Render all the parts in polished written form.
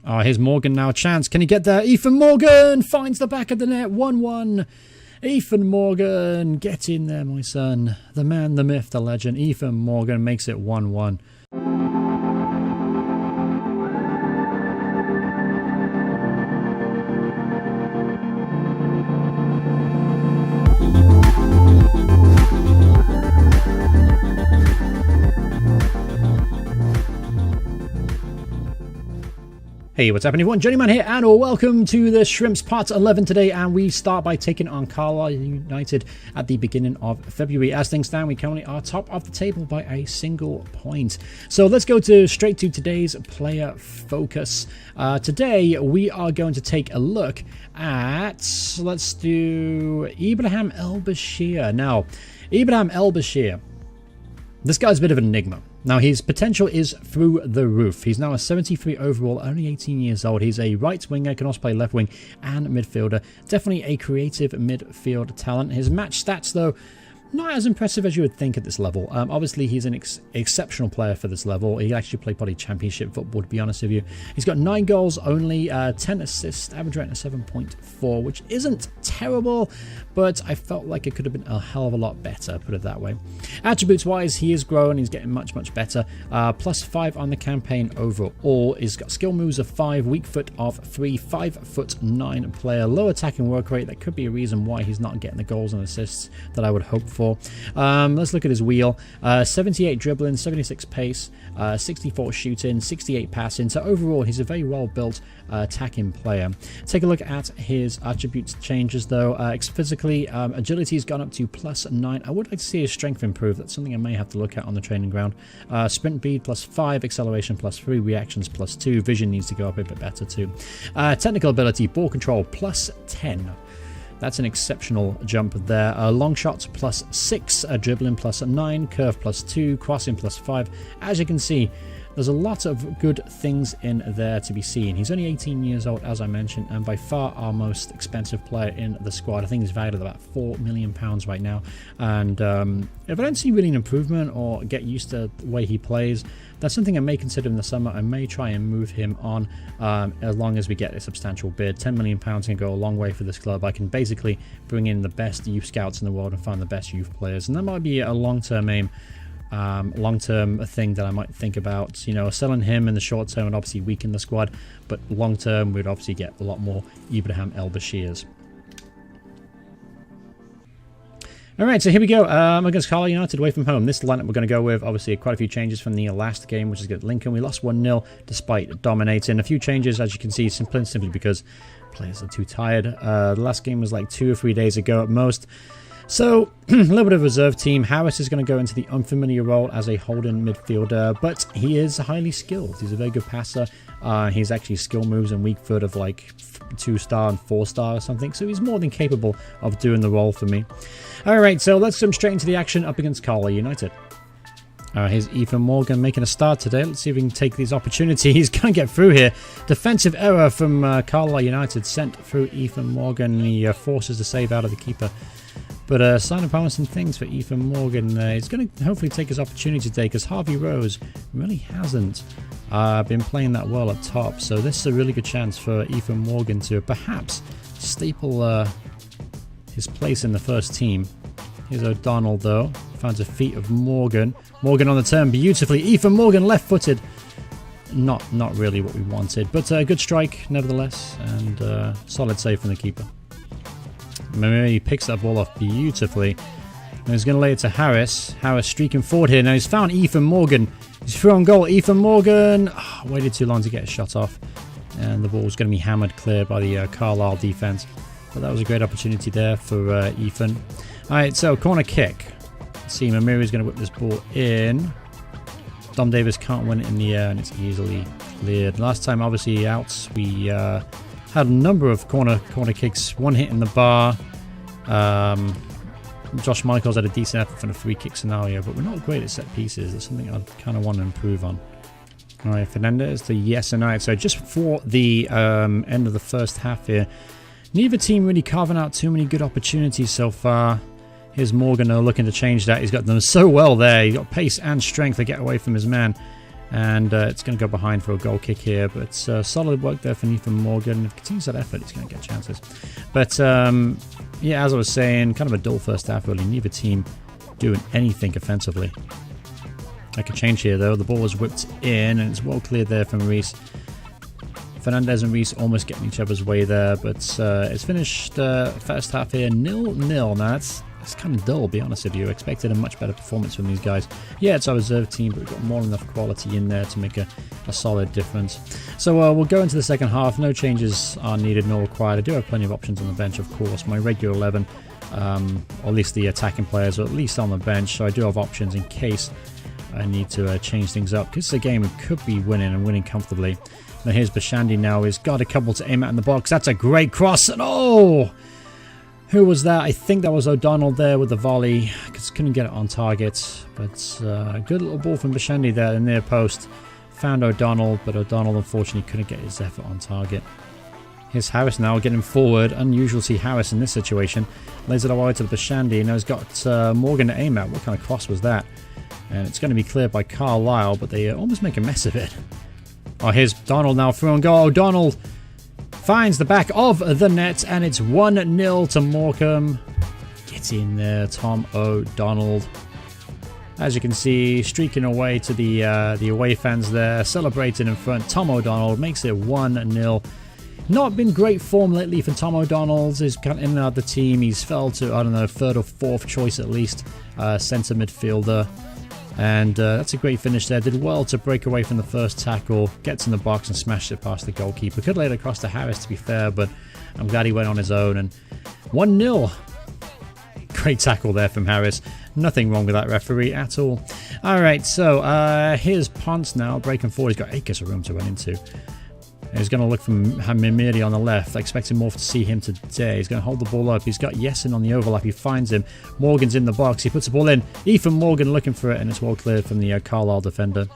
Oh, here's Morgan now. Chance. Can he get there? Ethan Morgan finds the back of the net. 1-1. Ethan Morgan. Get in there, my son. The man, the myth, the legend. Ethan Morgan makes it 1-1. Hey, what's happening everyone? Johnny Man here, and welcome to the Shrimps Part 11 today, and we start by taking on Carlisle United at the beginning of February. As things stand, we currently are top of the table by a single point. So let's go straight to today's player focus. Today, we are going to take a look at, let's do Ibrahim El Bashir. Now, Ibrahim El Bashir, this guy's a bit of an enigma. Now, his potential is through the roof. He's now a 73 overall, only 18 years old. He's a right winger, can also play left wing and midfielder. Definitely a creative midfield talent. His match stats, though, not as impressive as you would think at this level. Obviously, he's an exceptional player for this level. He actually played probably championship football, to be honest with you. He's got 9 goals only, 10 assists, average rating of 7.4, which isn't terrible, but I felt like it could have been a hell of a lot better, put it that way. Attributes-wise, he is growing. He's getting much, much better. +5 on the campaign overall. He's got skill moves of 5, weak foot of 3, 5'9" player, low attacking work rate. That could be a reason why he's not getting the goals and assists that I would hope for. Let's look at his wheel. 78 dribbling, 76 pace, 64 shooting, 68 passing. So overall, he's a very well-built attacking player. Take a look at his attributes changes, though. Physically, agility's gone up to +9. I would like to see his strength improve. That's something I may have to look at on the training ground. Sprint speed +5, acceleration +3, reactions +2. Vision needs to go up a bit better too. Technical ability, ball control +10. That's an exceptional jump there. Long shots +6, dribbling +9, curve +2, crossing +5. As you can see, there's a lot of good things in there to be seen. He's only 18 years old, as I mentioned, and by far our most expensive player in the squad. I think he's valued at about £4 million right now. And if I don't see really an improvement or get used to the way he plays, that's something I may consider in the summer. I may try and move him on as long as we get a substantial bid. £10 million can go a long way for this club. I can basically bring in the best youth scouts in the world and find the best youth players. And that might be a long-term aim. Long-term thing that I might think about, you know, selling him in the short term would obviously weaken the squad, but long-term we'd obviously get a lot more Ibrahim El Bashirs. Alright, so here we go, against Carlisle United away from home. This lineup we're going to go with, obviously, quite a few changes from the last game, which is against Lincoln. We lost 1-0 despite dominating. A few changes, as you can see, simply because players are too tired. The last game was like 2 or 3 days ago at most. So, a little bit of reserve team. Harris is going to go into the unfamiliar role as a holding midfielder, but he is highly skilled. He's a very good passer. He's actually skill moves and weak foot of like 2-star and 4-star or something, so he's more than capable of doing the role for me. Alright, so let's jump straight into the action up against Carlisle United. Here's Ethan Morgan making a start today. Let's see if we can take these opportunities. He's going to get through here. Defensive error from Carlisle United sent through Ethan Morgan. He forces the save out of the keeper. But sign of promising things for Ethan Morgan. He's going to hopefully take his opportunity today, because Harvey Rose really hasn't been playing that well at top. So this is a really good chance for Ethan Morgan to perhaps staple his place in the first team. Here's O'Donnell, though. Finds a feet of Morgan. Morgan on the turn beautifully. Ethan Morgan left-footed. Not really what we wanted, but a good strike nevertheless, and solid save from the keeper. He picks that ball off beautifully. And he's going to lay it to Harris. Harris streaking forward here. Now he's found Ethan Morgan. He's through on goal. Ethan Morgan waited too long to get a shot off. And the ball's going to be hammered clear by the Carlisle defense. But that was a great opportunity there for Ethan. Alright, so corner kick. Let's see, Mamiri's going to whip this ball in. Dom Davis can't win it in the air, and it's easily cleared. Last time, obviously, out, we had a number of corner kicks. One hit in the bar. Josh Michaels had a decent effort from a free kick scenario, but we're not great at set pieces. That's something I kind of want to improve on. Alright, Fernandez to yes and right. So just before the end of the first half here, neither team really carving out too many good opportunities so far. Here's Morgan looking to change that. He's got them so well there. He's got pace and strength to get away from his man. And it's going to go behind for a goal kick here, but solid work there for Ethan Morgan. If he continues that effort, he's going to get chances. But yeah, as I was saying, kind of a dull first half, really. Neither team doing anything offensively. I could change here, though. The ball was whipped in, and it's well cleared there from Reese. Fernandez and Reese almost getting each other's way there, but it's finished first half here 0-0. Now, it's kind of dull, to be honest with you. I expected a much better performance from these guys. Yeah, it's our reserve team, but we've got more than enough quality in there to make a solid difference. So we'll go into the second half. No changes are needed nor required. I do have plenty of options on the bench, of course. My regular 11, or at least the attacking players, are at least on the bench. So I do have options in case I need to change things up. Because it's a game we could be winning and winning comfortably. Now here's Bashandi now. He's got a couple to aim at in the box. That's a great cross. And oh! Who was that? I think that was O'Donnell there with the volley. Because couldn't get it on target. But good little ball from Bashandi there in the near post. Found O'Donnell, but O'Donnell unfortunately couldn't get his effort on target. Here's Harris now getting forward. Unusual to see Harris in this situation. Lays it away to the Bashandi. Now he's got Morgan to aim at. What kind of cross was that? And it's going to be cleared by Carlisle, but they almost make a mess of it. Oh, here's Donald now through and goal. Donald finds the back of the net, and it's 1-0 to Morecambe. Get in there, Tom O'Donnell. As you can see, streaking away to the away fans there, celebrating in front. Tom O'Donnell makes it 1-0. Not been great form lately for Tom O'Donnell. He's kind of in and out of the team. He's fell to, I don't know, third or fourth choice at least, centre midfielder. And that's a great finish there. Did well to break away from the first tackle. Gets in the box and smashed it past the goalkeeper. Could lay it across to Harris, to be fair, but I'm glad he went on his own. And 1-0. Great tackle there from Harris. Nothing wrong with that referee at all. Alright, so here's Ponce now. Breaking forward. He's got acres of room to run into. He's going to look for Mimiri on the left. I expected more to see him today. He's going to hold the ball up. He's got Yesin on the overlap. He finds him. Morgan's in the box. He puts the ball in. Ethan Morgan looking for it, and it's well cleared from the Carlisle defender.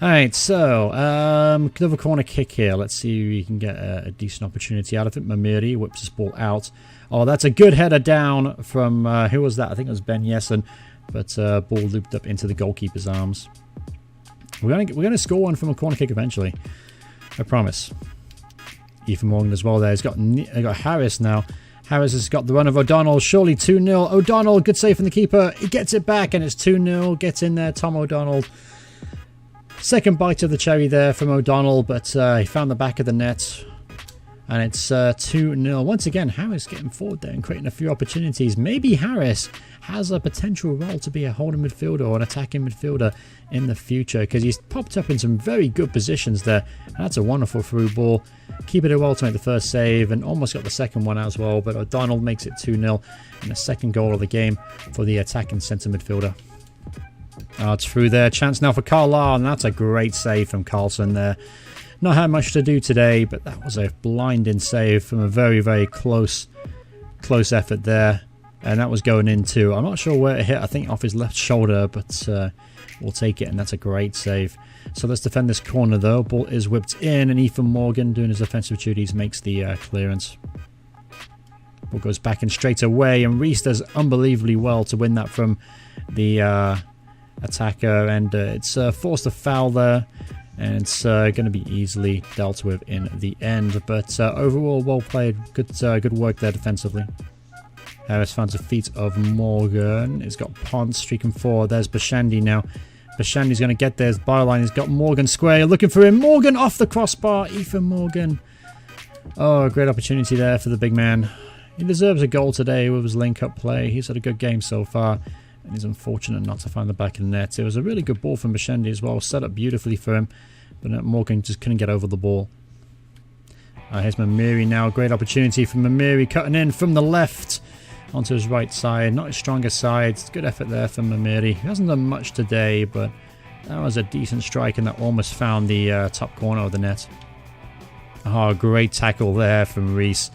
Alright, so another corner kick here. Let's see if we can get a decent opportunity out of it. Mimiri whips this ball out. Oh, that's a good header down from, who was that? I think it was Ben Yesin. But ball looped up into the goalkeeper's arms. We're gonna score one from a corner kick eventually. I promise. Ethan Morgan as well there. He's got Harris now. Harris has got the run of O'Donnell. Surely 2-0. O'Donnell, good save from the keeper. He gets it back and it's 2-0. Gets in there, Tom O'Donnell. Second bite of the cherry there from O'Donnell, but he found the back of the net. And it's 2-0. Once again, Harris getting forward there and creating a few opportunities. Maybe Harris has a potential role to be a holding midfielder or an attacking midfielder in the future, because he's popped up in some very good positions there. And that's a wonderful through ball. Keeper did well to make the first save and almost got the second one as well. But O'Donnell makes it 2-0 and the second goal of the game for the attacking centre midfielder. It's through there. Chance now for Carlisle, and that's a great save from Carlson there. Not had much to do today, but that was a blinding save from a very, very close effort there. And that was going in too. I'm not sure where it hit. I think off his left shoulder, but we'll take it, and that's a great save. So let's defend this corner though. Ball is whipped in, and Ethan Morgan, doing his offensive duties, makes the clearance. Ball goes back in straight away, and Reese does unbelievably well to win that from the attacker, and it's forced a foul there. And it's going to be easily dealt with in the end. But overall, well played. Good work there defensively. Harris finds the feet of Morgan. He's got Ponce streaking forward. There's Bashandi now. Bashandi's going to get there. His byline. He's got Morgan square. Looking for him. Morgan off the crossbar. Ethan Morgan. Oh, great opportunity there for the big man. He deserves a goal today with his link-up play. He's had a good game so far. And he's unfortunate not to find the back of the net. It was a really good ball from Bashandi as well. Set up beautifully for him. But Morgan just couldn't get over the ball. Here's Mimiri now. Great opportunity for Mimiri. Cutting in from the left onto his right side. Not his strongest side. Good effort there from Mimiri. He hasn't done much today, but that was a decent strike, and that almost found the top corner of the net. Oh, great tackle there from Reese.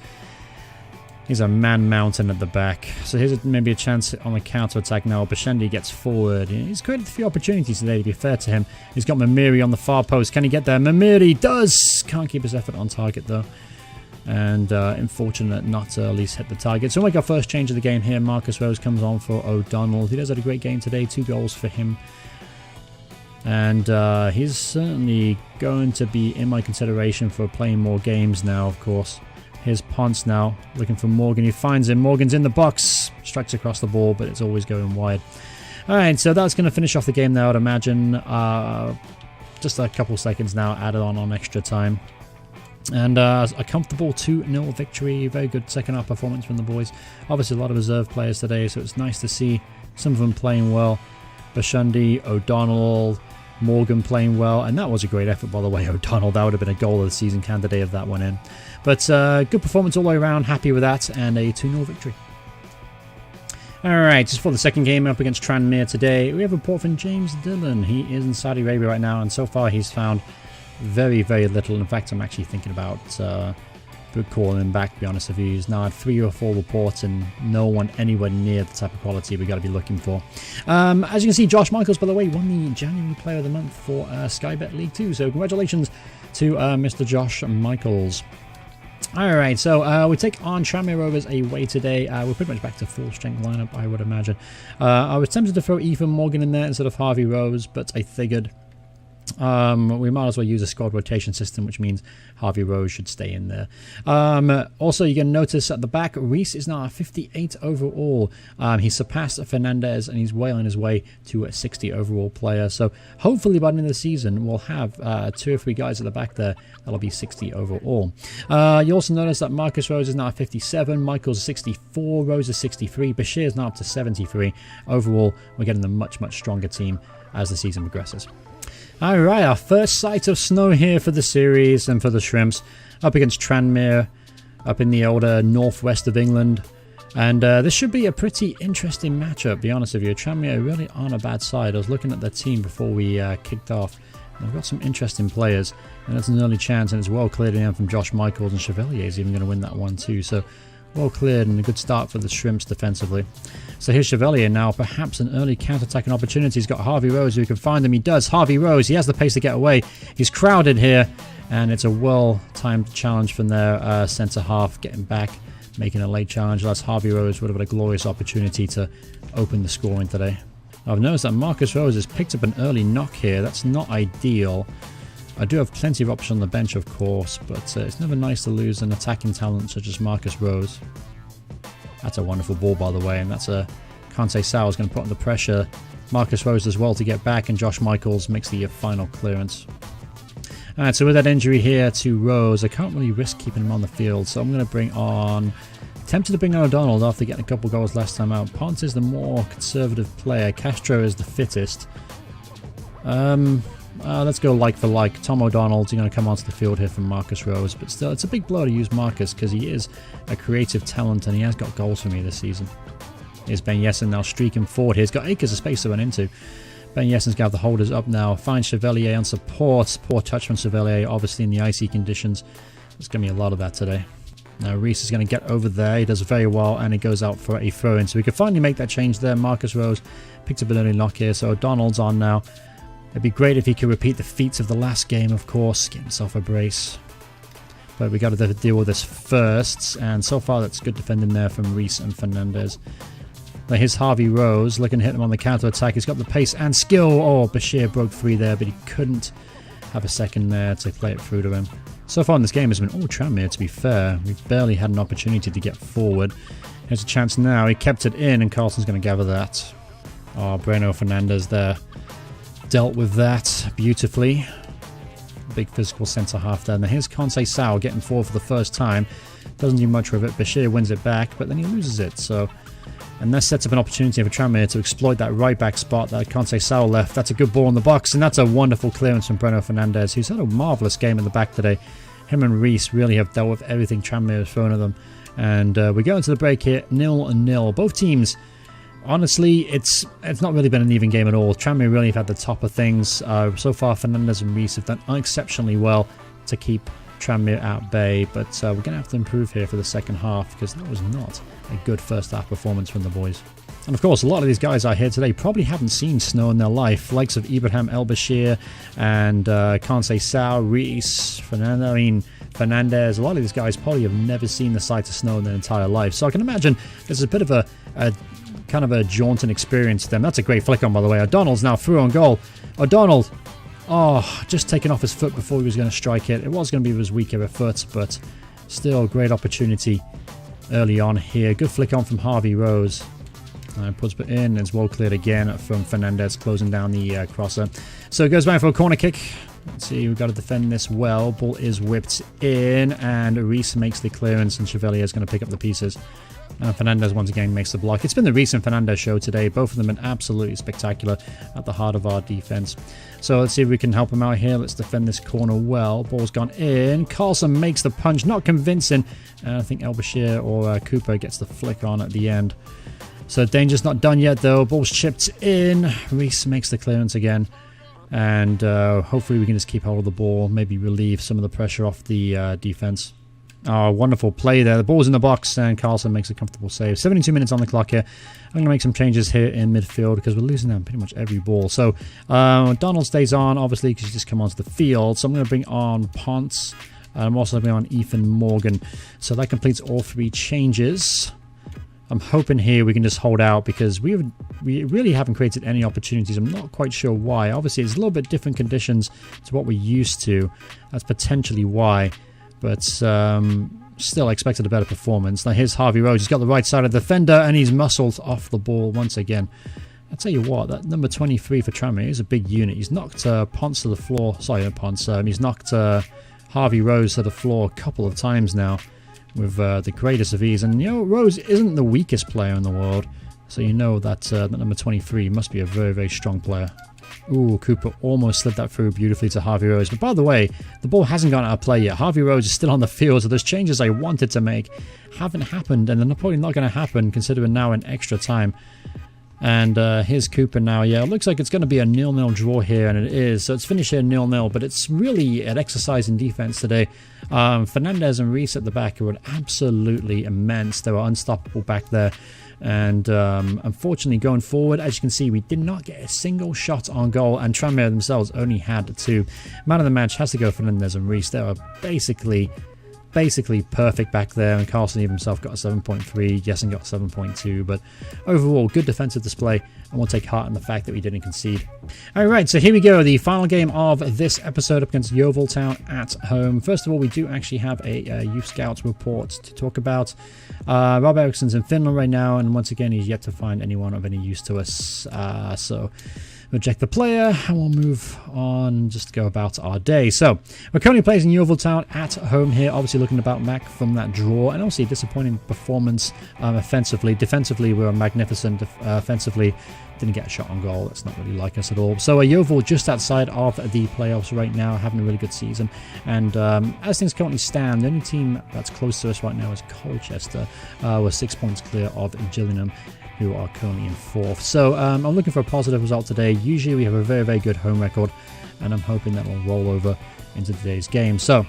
He's a man mountain at the back. So here's maybe a chance on the counter-attack now. Bashandi gets forward. He's created a few opportunities today, to be fair to him. He's got Mimiri on the far post. Can he get there? Mimiri does! Can't keep his effort on target, though. And unfortunate not to at least hit the target. So we'll make our first change of the game here. Marcus Rose comes on for O'Donnell. He does have a great game today. 2 goals for him. And he's certainly going to be in my consideration for playing more games now, of course. Here's Ponce now, looking for Morgan. He finds him. Morgan's in the box. Strikes across the ball, but it's always going wide. Alright, so that's going to finish off the game now, I'd imagine. Just a couple seconds now added on extra time. And a comfortable 2-0 victory. Very good second half performance from the boys. Obviously a lot of reserve players today, so it's nice to see some of them playing well. Bashundi, O'Donnell, Morgan playing well, and that was a great effort, by the way. O'Donnell, that would have been a goal of the season candidate if that went in. But good performance all the way around, happy with that, and a 2-0 victory. Alright, just for the second game up against Tranmere today, we have a report from James Dillon. He is in Saudi Arabia right now, and so far he's found very, very little. In fact, I'm actually thinking about calling him back, to be honest with you. He's now had 3 or 4 reports and no one anywhere near the type of quality we got to be looking for. As you can see, Josh Michaels, by the way, won the January Player of the Month for Sky Bet League 2. So congratulations to Mr. Josh Michaels. Alright, so we take on Tranmere Rovers away today. We're pretty much back to full strength lineup, I would imagine. I was tempted to throw Ethan Morgan in there instead of Harvey Rose, but I figured we might as well use a squad rotation system, which means Harvey Rose should stay in there. Also, you're going to notice at the back, Reese is now at 58 overall. He surpassed Fernandez and he's well on his way to a 60 overall player. So hopefully by the end of the season, we'll have 2 or 3 guys at the back there that'll be 60 overall. You also notice that Marcus Rose is now at 57, Michael's 64, Rose is 63, Bashir is now up to 73. Overall, we're getting a much, much stronger team as the season progresses. Alright, our first sight of snow here for the series and for the Shrimps. Up against Tranmere, up in the older northwest of England. And this should be a pretty interesting matchup, to be honest with you. Tranmere really aren't a bad side. I was looking at their team before we kicked off. They've got some interesting players. And that's an early chance, and it's well cleared in from Josh Michaels, and Chevalier is even going to win that one too. So well cleared and a good start for the Shrimps defensively. So here's Chevalier now, perhaps an early counter-attacking opportunity. He's got Harvey Rose who can find him. He does. Harvey Rose, he has the pace to get away. He's crowded here, and it's a well-timed challenge from their centre-half, getting back, making a late challenge. That's Harvey Rose would have had a glorious opportunity to open the scoring today. I've noticed that Marcus Rose has picked up an early knock here. That's not ideal. I do have plenty of options on the bench, of course, but it's never nice to lose an attacking talent such as Marcus Rose. That's a wonderful ball, by the way, and that's a Kante Sal is going to put on the pressure. Marcus Rose as well to get back, and Josh Michaels makes the final clearance. Alright, so with that injury here to Rose, I can't really risk keeping him on the field, so I'm going to bring on... Tempted to bring on O'Donnell after getting a couple goals last time out. Ponce is the more conservative player. Castro is the fittest. Let's go like for like. Tom O'Donnell's going to come onto the field here from Marcus Rose, but still, it's a big blow to use Marcus because he is a creative talent and he has got goals for me this season. Here's Ben Yessen now streaking forward. He's got acres of space to run into. Ben Yessen's going to have the holders up now. Finds Chevalier on support. Poor touch from Chevalier, obviously in the icy conditions. There's going to be a lot of that today. Now Reese is going to get over there. He does very well and he goes out for a throw-in. So we can finally make that change there. Marcus Rose picked up an early knock here. So O'Donnell's on now. It'd be great if he could repeat the feats of the last game, of course. Get himself a brace. But we got to deal with this first. And so far that's good defending there from Reese and Fernandez. Now here's Harvey Rose looking to hit him on the counter-attack. He's got the pace and skill. Oh, Bashir broke free there, but he couldn't have a second there to play it through to him. So far in this game has been all Tranmere, to be fair. We've barely had an opportunity to get forward. Here's a chance now. He kept it in, and Carlson's going to gather that. Oh, Breno Fernandez there. Dealt with that beautifully. Big physical centre-half there. Now here's Kante Sal getting forward for the first time. Doesn't do much with it. Bashir wins it back, but then he loses it. And that sets up an opportunity for Tranmere to exploit that right-back spot that Kante Sal left. That's a good ball in the box, and that's a wonderful clearance from Breno Fernandez, who's had a marvellous game in the back today. Him and Reese really have dealt with everything Tranmere has thrown at them. And we go into the break here, 0-0. Both teams, honestly, it's not really been an even game at all. Tranmere really have had the top of things. So far, Fernandez and Reese have done exceptionally well to keep Tranmere at bay, but we're going to have to improve here for the second half because that was not a good first half performance from the boys. And of course, a lot of these guys out here today probably haven't seen snow in their life, likes of Ibrahim El Bashir and Kante Sal, Reese, Fernandez. A lot of these guys probably have never seen the sight of snow in their entire life, so I can imagine there's a bit of a kind of a jaunting experience to them. That's a great flick on, by the way. O'Donnell's now through on goal. O'Donnell. Oh, just taken off his foot before he was going to strike it. It was going to be his weaker foot, but still great opportunity early on here. Good flick on from Harvey Rose. Puts it in. It's well cleared again from Fernandez, closing down the crosser. So it goes back for a corner kick. Let's see, we've got to defend this well. Ball is whipped in, and Reese makes the clearance, and Chevalier is going to pick up the pieces. And Fernandez once again makes the block. It's been the Reese and Fernandez show today. Both of them have been absolutely spectacular at the heart of our defense. So let's see if we can help him out here. Let's defend this corner well. Ball's gone in. Carlson makes the punch. Not convincing. And I think El Bashir or Cooper gets the flick on at the end. So danger's not done yet though. Ball's chipped in. Reese makes the clearance again. And hopefully we can just keep hold of the ball. Maybe relieve some of the pressure off the defense. Oh, wonderful play there. The ball's in the box and Carlson makes a comfortable save. 72 minutes on the clock here. I'm going to make some changes here in midfield because we're losing them pretty much every ball. So Donald stays on, obviously, because he's just come onto the field. So I'm going to bring on Ponce. I'm also bringing on Ethan Morgan. So that completes all three changes. I'm hoping here we can just hold out because we really haven't created any opportunities. I'm not quite sure why. Obviously, it's a little bit different conditions to what we're used to. That's potentially why. But still expected a better performance. Now here's Harvey Rose. He's got the right side of the defender and he's muscled off the ball once again. I'll tell you what, that number 23 for Tranmere is a big unit. He's knocked Ponce to the floor. Sorry, not Ponce. He's knocked Harvey Rose to the floor a couple of times now with the greatest of ease. And, you know, Rose isn't the weakest player in the world. So you know that, that number 23 must be a very, very strong player. Ooh, Cooper almost slid that through beautifully to Harvey Rose. But by the way, the ball hasn't gone out of play yet. Harvey Rose is still on the field, so those changes I wanted to make haven't happened, and they're probably not going to happen considering now an extra time. And here's Cooper now. Yeah, it looks like it's going to be a 0-0 draw here, and it is. So it's finished here 0-0, but it's really an exercise in defense today. Fernandez and Reese at the back were absolutely immense. They were unstoppable back there. And unfortunately, going forward, as you can see, we did not get a single shot on goal, and Tranmere themselves only had 2. Man of the match has to go for Fernandez and Reese. They were basically perfect back there, and Carlson himself got a 7.3, Jessen got 7.2, but overall, good defensive display, and we'll take heart in the fact that we didn't concede. Alright, so here we go, the final game of this episode up against Yeovil Town at home. First of all, we do actually have a Youth Scouts report to talk about. Rob Eriksson's in Finland right now, and once again, he's yet to find anyone of any use to us, so reject the player, and we'll move on, just go about our day. So, we're currently playing Yeovil Town at home here, obviously looking to bounce back from that draw, and obviously a disappointing performance offensively. Defensively, we were magnificent. Offensively, didn't get a shot on goal. That's not really like us at all. So, Yeovil just outside of the playoffs right now, having a really good season. And as things currently stand, the only team that's close to us right now is Colchester. We're 6 points clear of Gillingham, who are currently in 4th. So I'm looking for a positive result today. Usually we have a very, very good home record, and I'm hoping that will roll over into today's game. So,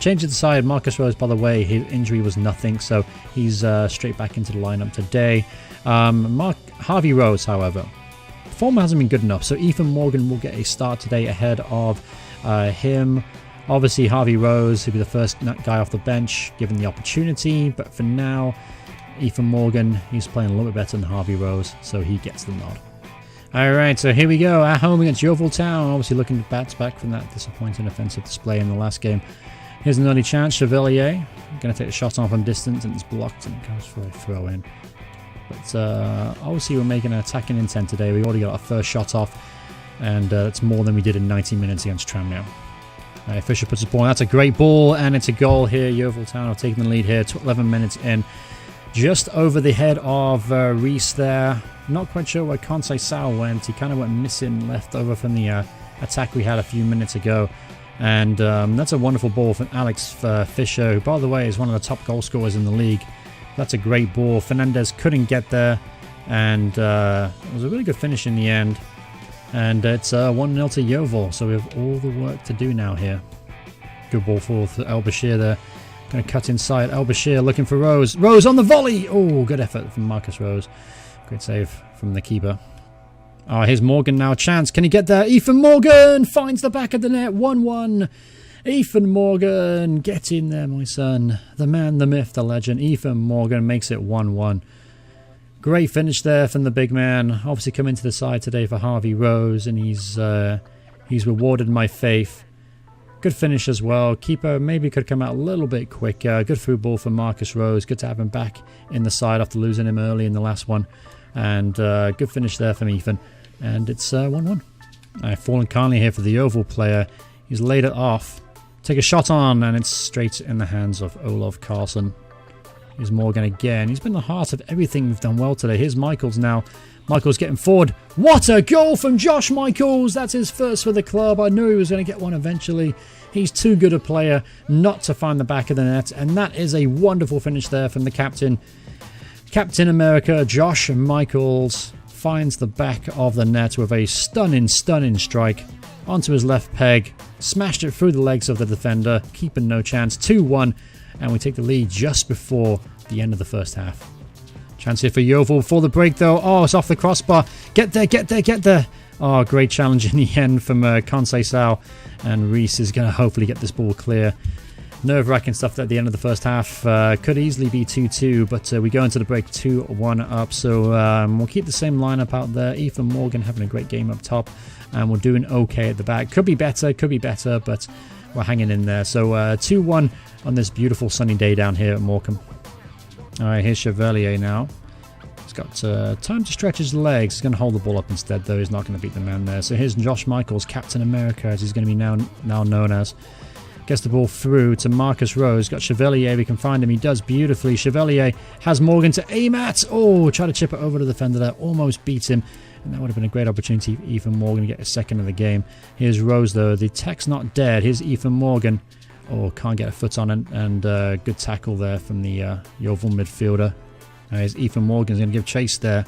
change to the side. Marcus Rose, by the way, his injury was nothing, so he's straight back into the lineup today. Harvey Rose, however, form hasn't been good enough, so Ethan Morgan will get a start today ahead of him. Obviously, Harvey Rose will be the first guy off the bench, given the opportunity, but for now, Ethan Morgan, he's playing a little bit better than Harvey Rose, so he gets the nod. Alright, so here we go, at home against Yeovil Town, obviously looking to bounce back from that disappointing offensive display in the last game. Here's an early chance, Chevalier, going to take a shot on from distance, and it's blocked, and it goes for a throw in. But obviously we're making an attacking intent today. We already got our first shot off, and it's more than we did in 90 minutes against Tranmere. Fisher puts a ball, that's a great ball, and it's a goal here. Yeovil Town have taken the lead here, 11 minutes in. Just over the head of Reese there. Not quite sure where Kansai Sao went. He kind of went missing, left over from the attack we had a few minutes ago. And that's a wonderful ball from Alex Fisher, who, by the way, is one of the top goal scorers in the league. That's a great ball. Fernandez couldn't get there, and it was a really good finish in the end. And it's 1-0 to Yeovil, so we have all the work to do now here. Good ball for El Bashir there. Going to cut inside. El Bashir looking for Rose. Rose on the volley! Oh, good effort from Marcus Rose. Great save from the keeper. Oh, here's Morgan now. Chance. Can he get there? Ethan Morgan finds the back of the net. 1-1. Ethan Morgan. Get in there, my son. The man, the myth, the legend. Ethan Morgan makes it 1-1. Great finish there from the big man. Obviously coming to the side today for Harvey Rose, and he's rewarded my faith. Good finish as well. Keeper maybe could come out a little bit quicker. Good through ball for Marcus Rose. Good to have him back in the side after losing him early in the last one. And good finish there from Ethan. And it's 1-1. I've fallen kindly here for the Oval player. He's laid it off. Take a shot on, and it's straight in the hands of Olof Carlson. Here's Morgan again. He's been the heart of everything we've done well today. Here's Michaels now. Michaels getting forward. What a goal from Josh Michaels. That's his first for the club. I knew he was going to get one eventually. He's too good a player not to find the back of the net. And that is a wonderful finish there from the captain. Captain America, Josh Michaels, finds the back of the net with a stunning strike onto his left peg. Smashed it through the legs of the defender. Keeping no chance. 2-1. And we take the lead just before the end of the first half. Chance here for Yeovil for the break though. Oh, it's off the crossbar. Get there, get there, get there. Oh, great challenge in the end from Conceição. And Reese is going to hopefully get this ball clear. Nerve-wracking stuff at the end of the first half. Could easily be 2-2, but we go into the break 2-1 up. So we'll keep the same lineup out there. Ethan Morgan having a great game up top. And we're doing okay at the back. Could be better, but we're hanging in there. So 2-1 on this beautiful sunny day down here at Morecambe. Alright, here's Chevalier now. He's got time to stretch his legs. He's going to hold the ball up instead, though. He's not going to beat the man there. So here's Josh Michaels, Captain America, as he's going to be now known as. Gets the ball through to Marcus Rose. Got Chevalier. We can find him. He does beautifully. Chevalier has Morgan to aim at. Oh, try to chip it over to the defender there. Almost beats him. And that would have been a great opportunity for Ethan Morgan to get a second of the game. Here's Rose, though. The tech's not dead. Here's Ethan Morgan. Oh, can't get a foot on it. And good tackle there from the Yeovil midfielder. Here's Ethan Morgan. He's going to give chase there.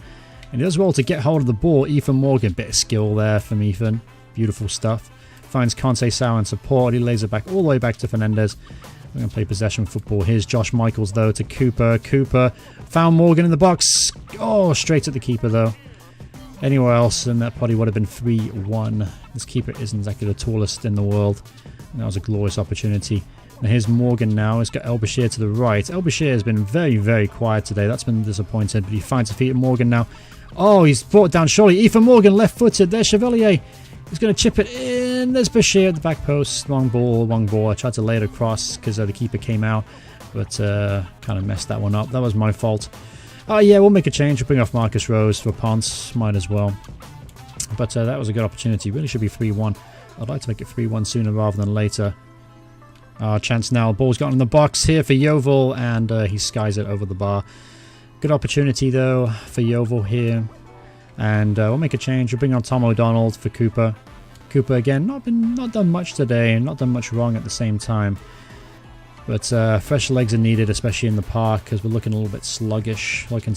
And he does well to get hold of the ball. Ethan Morgan. Bit of skill there from Ethan. Beautiful stuff. Finds Conceição in support. He lays it back all the way back to Fernandez. We're going to play possession football. Here's Josh Michaels, though, to Cooper. Cooper found Morgan in the box. Oh, straight at the keeper, though. Anywhere else, and that probably would have been 3-1. This keeper isn't exactly the tallest in the world. And that was a glorious opportunity. And here's Morgan now. He's got El Bashir to the right. El Bashir has been very quiet today. That's been disappointing, but he finds a feet at Morgan now. Oh, he's brought it down surely. Ethan Morgan, left-footed. There's Chevalier. He's going to chip it in. There's Bashir at the back post. Wrong ball. I tried to lay it across because the keeper came out, but kind of messed that one up. That was my fault. Oh, yeah, we'll make a change. We'll bring off Marcus Rose for Ponce. Might as well. But that was a good opportunity. Really should be 3-1. I'd like to make it 3-1 sooner rather than later. Chance now. Ball's got in the box here for Yeovil, and he skies it over the bar. Good opportunity, though, for Yeovil here. And we'll make a change. We'll bring on Tom O'Donnell for Cooper. Cooper, again, not done much today, and not done much wrong at the same time. But fresh legs are needed, especially in the park, because we're looking a little bit sluggish. Looking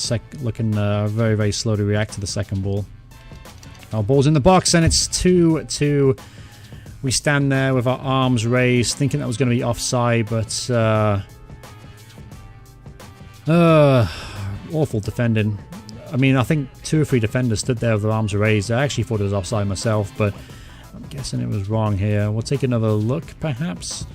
very slow to react to the second ball. Our ball's in the box, and it's 2-2. We stand there with our arms raised, thinking that was going to be offside, but awful defending. I mean, I think 2 or 3 defenders stood there with their arms raised. I actually thought it was offside myself, but I'm guessing it was wrong here. We'll take another look, perhaps.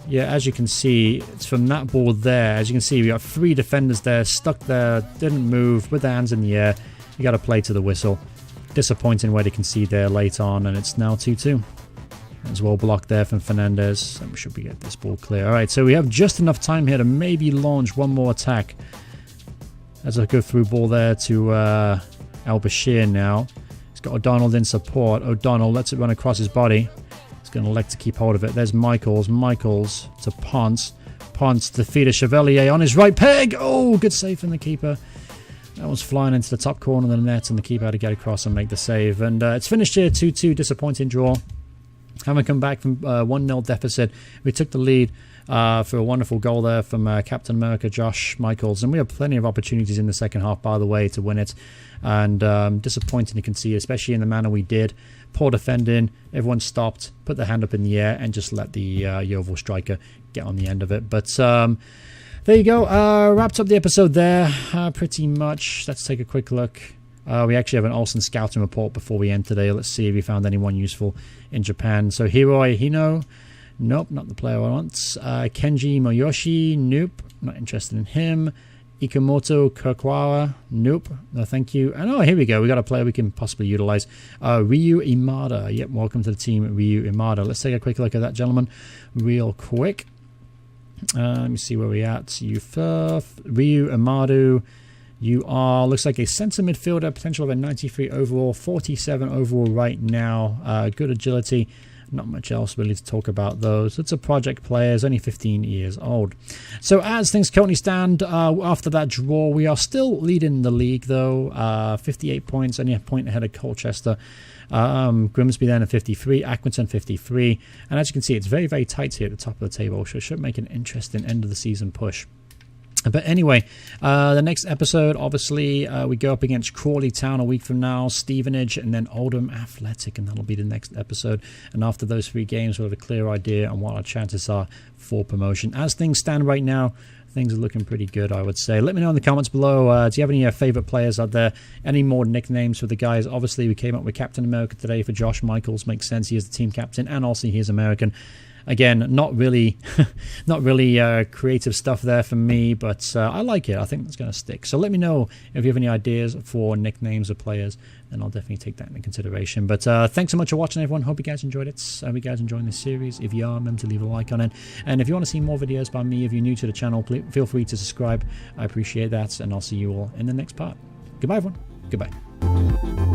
Yeah, as you can see, it's from that ball there. As you can see, we got 3 defenders there, stuck there, didn't move, with their hands in the air. You got to play to the whistle. Disappointing way to concede there late on, and it's now 2-2. As well blocked there from Fernandez. And we should get this ball clear. Alright, so we have just enough time here to maybe launch one more attack. As I go through ball there to Al Bashir now. He's got O'Donnell in support. O'Donnell lets it run across his body. He's going to elect to keep hold of it. There's Michaels. Michaels to Ponce. Ponce to feed a Chevalier on his right peg. Oh, good save from the keeper. That was flying into the top corner of the net, and the keeper had to get across and make the save. And it's finished here 2-2. Disappointing draw. Having come back from 1-0 deficit, we took the lead for a wonderful goal there from Captain America, Josh Michaels. And we had plenty of opportunities in the second half, by the way, to win it. And disappointing to concede, especially in the manner we did. Poor defending. Everyone stopped, put their hand up in the air, and just let the Yeovil striker get on the end of it. But there you go. Wrapped up the episode there, pretty much. Let's take a quick look. We actually have an Olsen scouting report before we end today. Let's see if we found anyone useful in Japan. So Hiroi Hino, nope, not the player I want. Kenji Moyoshi, nope, not interested in him. Ikamoto Kirkwara. Nope. No, thank you. And oh, here we go. We got a player we can possibly utilize. Ryu Imada. Yep, welcome to the team, Ryu Imada. Let's take a quick look at that gentleman real quick. Let me see where we're at. Ryu Imadu. You are, looks like a centre midfielder, potential of a 93 overall, 47 overall right now. Good agility. Not much else really to talk about those. It's a project player. He's only 15 years old. So as things currently stand, after that draw, we are still leading the league though. 58 points, only a point ahead of Colchester. Grimsby then at 53, Accrington 53. And as you can see, it's very, very tight here at the top of the table. So it should make an interesting end of the season push. But anyway, the next episode, obviously, we go up against Crawley Town a week from now, Stevenage, and then Oldham Athletic, and that'll be the next episode. And after those 3 games, we'll have a clear idea on what our chances are for promotion. As things stand right now, things are looking pretty good, I would say. Let me know in the comments below, do you have any favourite players out there? Any more nicknames for the guys? Obviously, we came up with Captain America today for Josh Michaels. Makes sense. He is the team captain, and also he is American. Again, not really creative stuff there for me, but I like it. I think that's going to stick. So let me know if you have any ideas for nicknames of players, and I'll definitely take that into consideration. But thanks so much for watching, everyone. Hope you guys enjoyed it. Hope you guys enjoying this series. If you are, remember to leave a like on it. And if you want to see more videos by me, if you're new to the channel, feel free to subscribe. I appreciate that, and I'll see you all in the next part. Goodbye, everyone. Goodbye.